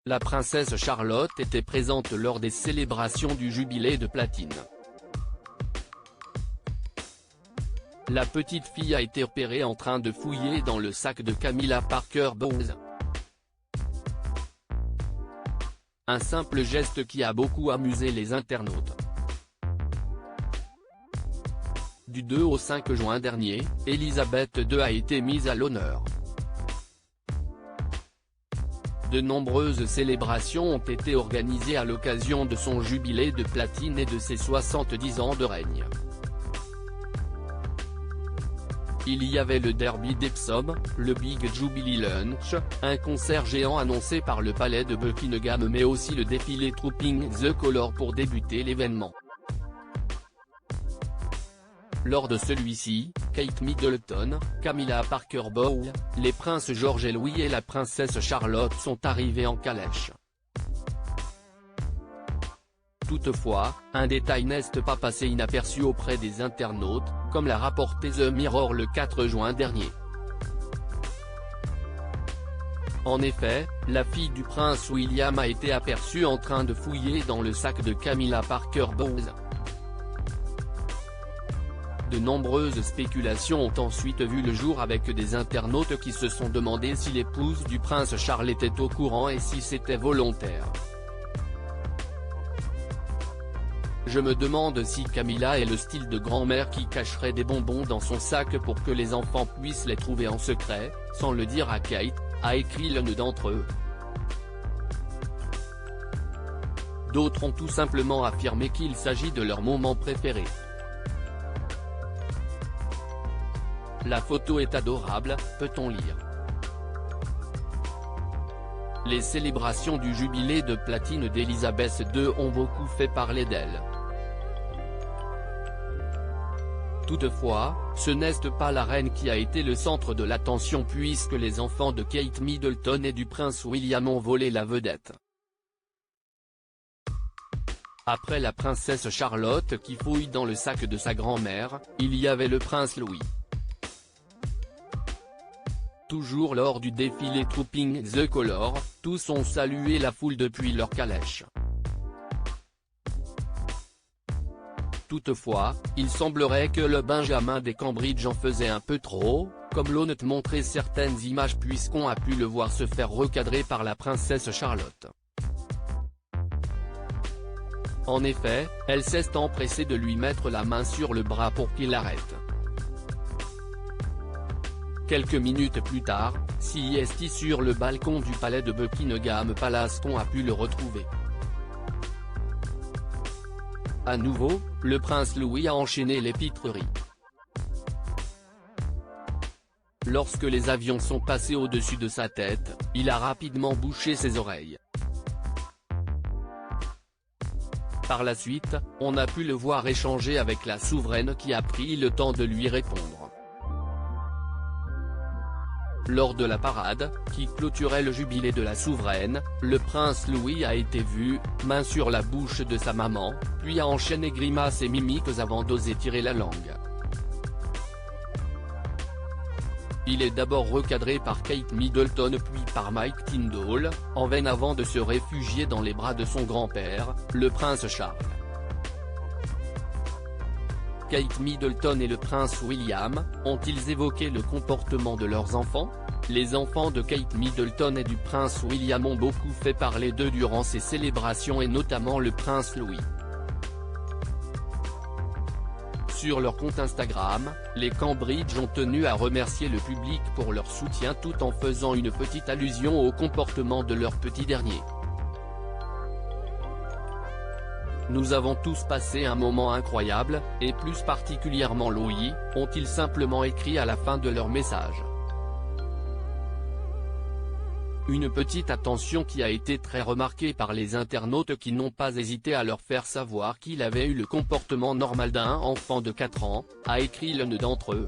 La princesse Charlotte était présente lors des célébrations du jubilé de platine. La petite fille a été repérée en train de fouiller dans le sac de Camilla Parker Bowles. Un simple geste qui a beaucoup amusé les internautes. Du 2 au 5 juin dernier, Elisabeth II a été mise à l'honneur. De nombreuses célébrations ont été organisées à l'occasion de son jubilé de platine et de ses 70 ans de règne. Il y avait le derby d'Epsom, le Big Jubilee Lunch, un concert géant annoncé par le palais de Buckingham mais aussi le défilé Trooping the Colour pour débuter l'événement. Lors de celui-ci, Kate Middleton, Camilla Parker Bowles, les princes George et Louis et la princesse Charlotte sont arrivés en calèche. Toutefois, un détail n'est pas passé inaperçu auprès des internautes, comme l'a rapporté The Mirror le 4 juin dernier. En effet, la fille du prince William a été aperçue en train de fouiller dans le sac de Camilla Parker Bowles. De nombreuses spéculations ont ensuite vu le jour avec des internautes qui se sont demandé si l'épouse du prince Charles était au courant et si c'était volontaire. Je me demande si Camilla est le style de grand-mère qui cacherait des bonbons dans son sac pour que les enfants puissent les trouver en secret, sans le dire à Kate, a écrit l'un d'entre eux. D'autres ont tout simplement affirmé qu'il s'agit de leur moment préféré. La photo est adorable, peut-on lire. Les célébrations du jubilé de platine d'Elisabeth II ont beaucoup fait parler d'elle. Toutefois, ce n'est pas la reine qui a été le centre de l'attention puisque les enfants de Kate Middleton et du prince William ont volé la vedette. Après la princesse Charlotte qui fouille dans le sac de sa grand-mère, il y avait le prince Louis. Toujours lors du défilé Trooping the Colour, tous ont salué la foule depuis leur calèche. Toutefois, il semblerait que le Benjamin des Cambridge en faisait un peu trop, comme l'ont montré certaines images puisqu'on a pu le voir se faire recadrer par la princesse Charlotte. En effet, elle s'est empressée de lui mettre la main sur le bras pour qu'il arrête. Quelques minutes plus tard, CST sur le balcon du palais de Buckingham Palace on a pu le retrouver. À nouveau, le prince Louis a enchaîné les pitreries. Lorsque les avions sont passés au-dessus de sa tête, il a rapidement bouché ses oreilles. Par la suite, on a pu le voir échanger avec la souveraine qui a pris le temps de lui répondre. Lors de la parade, qui clôturait le jubilé de la souveraine, le prince Louis a été vu, main sur la bouche de sa maman, puis a enchaîné grimaces et mimiques avant d'oser tirer la langue. Il est d'abord recadré par Kate Middleton puis par Mike Tindall, en veine avant de se réfugier dans les bras de son grand-père, le prince Charles. Kate Middleton et le prince William, ont-ils évoqué le comportement de leurs enfants? Les enfants de Kate Middleton et du prince William ont beaucoup fait parler d'eux durant ces célébrations et notamment le prince Louis. Sur leur compte Instagram, les Cambridge ont tenu à remercier le public pour leur soutien tout en faisant une petite allusion au comportement de leur petit dernier. Nous avons tous passé un moment incroyable, et plus particulièrement Louis, ont-ils simplement écrit à la fin de leur message. Une petite attention qui a été très remarquée par les internautes qui n'ont pas hésité à leur faire savoir qu'il avait eu le comportement normal d'un enfant de 4 ans, a écrit l'un d'entre eux.